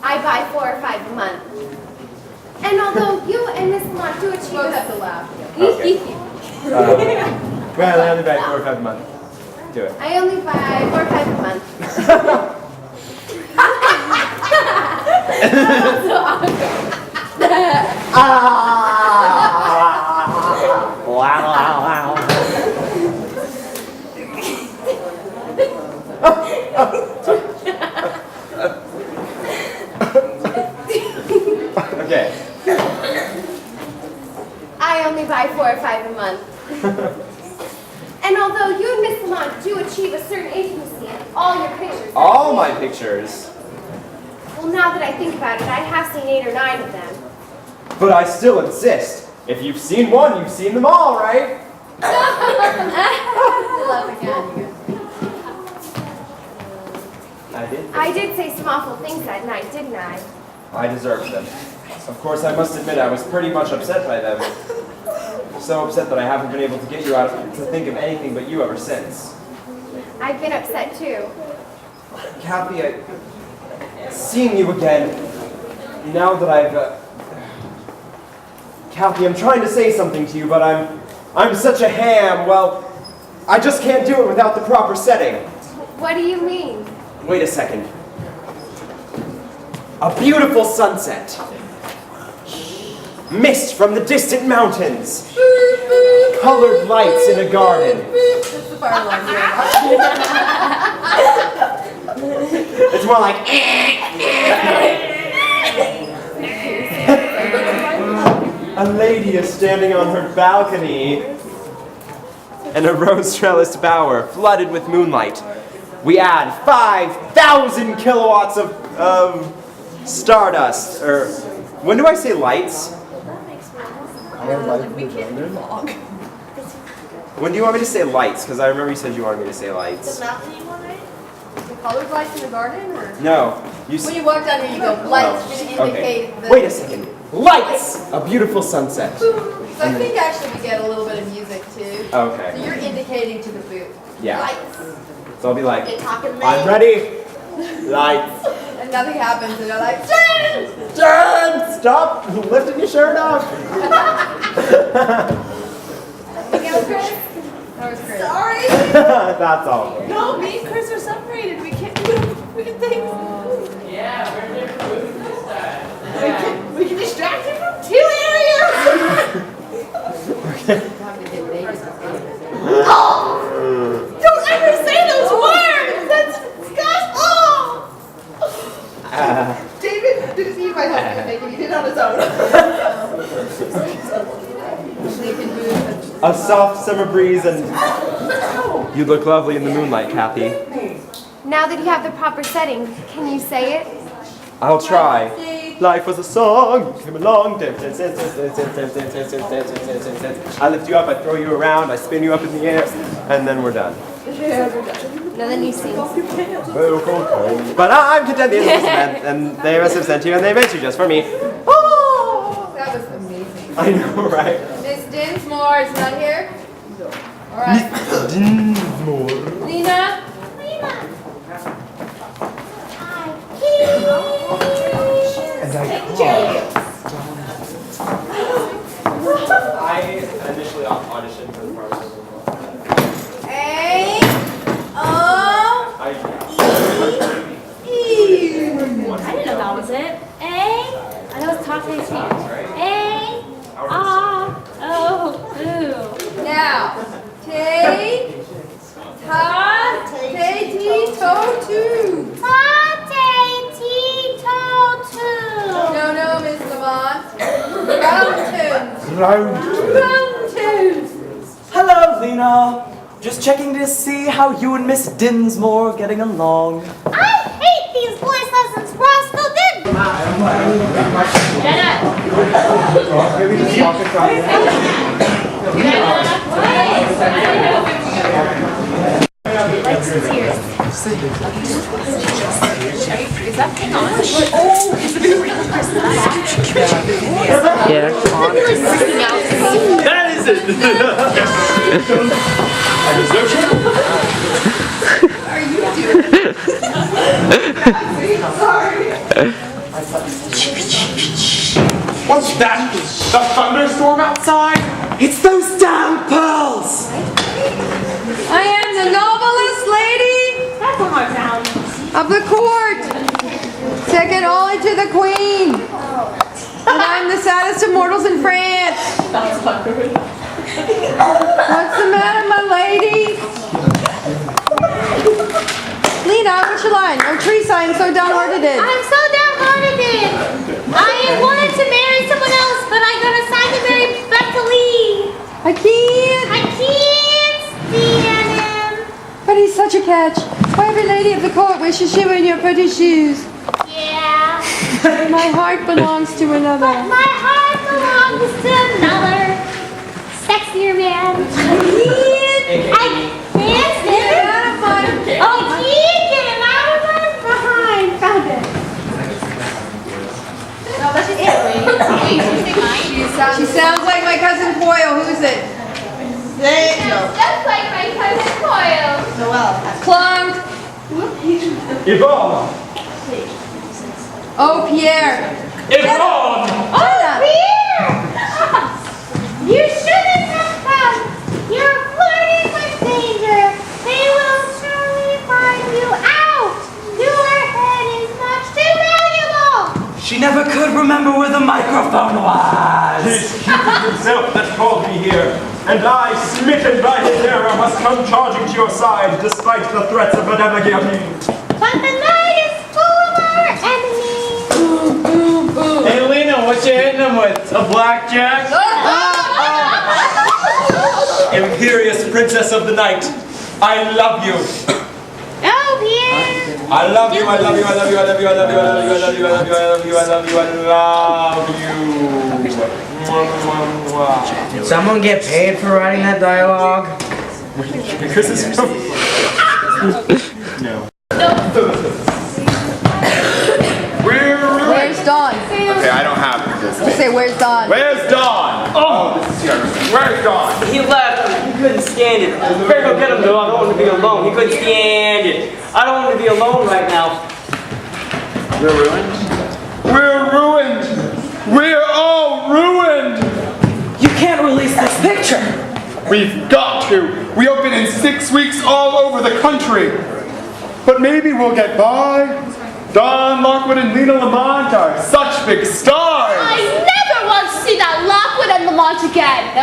I buy 4 or 5 a month. And although you and Miss Lamont do achieve... Both have to laugh. Okay. Well, I only buy 4 or 5 a month. Do it. I only buy 4 or 5 a month. That's so awkward. Wow. Okay. I only buy 4 or 5 a month. And although you and Miss Lamont do achieve a certain intimacy in all your pictures... All my pictures. Well, now that I think about it, I have seen 8 or 9 of them. But I still insist. If you've seen one, you've seen them all, right? Laugh again. I did say some awful things that night, didn't I? I deserved them. Of course, I must admit I was pretty much upset by them. So upset that I haven't been able to get you out to think of anything but you ever since. I've been upset too. Kathy, seeing you again, now that I've... Kathy, I'm trying to say something to you, but I'm such a ham. Well, I just can't do it without the proper setting. What do you mean? Wait a second. A beautiful sunset. Mist from the distant mountains. Colored lights in a garden. That's the fire alarm. It's more like... A lady is standing on her balcony in a rose-trellised bower flooded with moonlight. We add 5,000 kilowatts of stardust. Or when do I say lights? When do you want me to say lights? Because I remember you said you wanted me to say lights. The mountain one, right? The colored lights in the garden? Or? No. When you walk down here, you go, lights, just indicate the... Wait a second. Lights! A beautiful sunset. So I think actually we get a little bit of music too. Okay. So you're indicating to the boot. Yeah. Lights. So I'll be like, You're talking I'm ready. Lights. And nothing happens and you're like, Jen! Jen! Stop lifting your shirt up. Miguel, Chris? That was Chris. Sorry. That's all. No, me and Chris are separated. We can't do weird things. Yeah, we're different movies this time. We can distract him from 2 areas. Oh! Don't ever say those words! That's disgusting! David didn't need my help to make it. He did it on his own. A soft summer breeze and you look lovely in the moonlight, Kathy. Now that you have the proper setting, can you say it? I'll try. Life was a song, came along. I lift you up, I throw you around, I spin you up in the air, and then we're done. No, then you sing. But I'm content the innocent, and they must have sent you, and they meant you just for me. Oh, that was amazing. I know, right? Miss Dinsmore is not here? Alright. Lena? And I initially auditioned for the part of A, O, E. I didn't know that was it. A. I know it's talk taste. A. O. Ooh. Now, take, ta, te, ti, to, tu. No, Miss Lamont. Round Hello, Lena. Just checking to see how you and Miss Dinsmore are getting along. I hate these voice lessons, Roscoe. Yeah. That is it. Are you doing? Sorry. What's that? The thunderstorm outside? It's those damn pearls! I am the noblest lady That's one more sound. of the court, second only to the queen. And I'm the saddest of mortals in France. What's the matter, my lady? Lena, what's your line? Oh, Teresa, I'm so downhearted. I'm so downhearted. I wanted to marry someone else, but I got assigned to marry Bethany. I can't. I can't stand him. But he's such a catch. Why, every lady of the court wishes she were in your pretty shoes. Yeah. My heart belongs to another. But my heart belongs to another sexier man. I can't stand him. Out of my... Oh, he get him out of my behind. Found it. No, that's just it. She sounds like my cousin Foyle. Who's it? Just like my cousin Coyle. Clunk. Yvonne! Oh, Pierre. Yvonne! Anna. Here! You shouldn't have come. You're flirting with danger. They will surely find you out. Your head is much too valuable. She never could remember where the microphone was! It is Cupid himself that called me here, and I, smitten by his error, must come charging to your side, despite the threats of Madame la Guillotine. But the night is full of our enemies. Hey Lena, what you hitting him with? A blackjack? Imperious princess of the night, I love you. Oh, Pierre. I love you, I love you, I love you, I love you, I love you, I love you, I love you, I love you, I love you, I love you, I love you. Someone get paid for writing that dialogue? Because it's so... No. Where's Dawn? Okay, I don't have this. You say, where's Dawn? Where's Dawn? Oh, this is yours. Where's Dawn? He left. He couldn't stand it. Better go get him, though. I don't want to be alone. He couldn't stand it. I don't want to be alone right now. We're ruined? We're ruined! We're all ruined! You can't release this picture! We've got to! We open in 6 weeks all over the country! But maybe we'll get by. Don Lockwood and Lena Lamont are such big stars! I never want to see that Lockwood and Lamont again.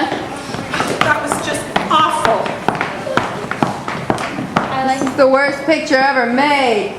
That was just awful. This is the worst picture ever made.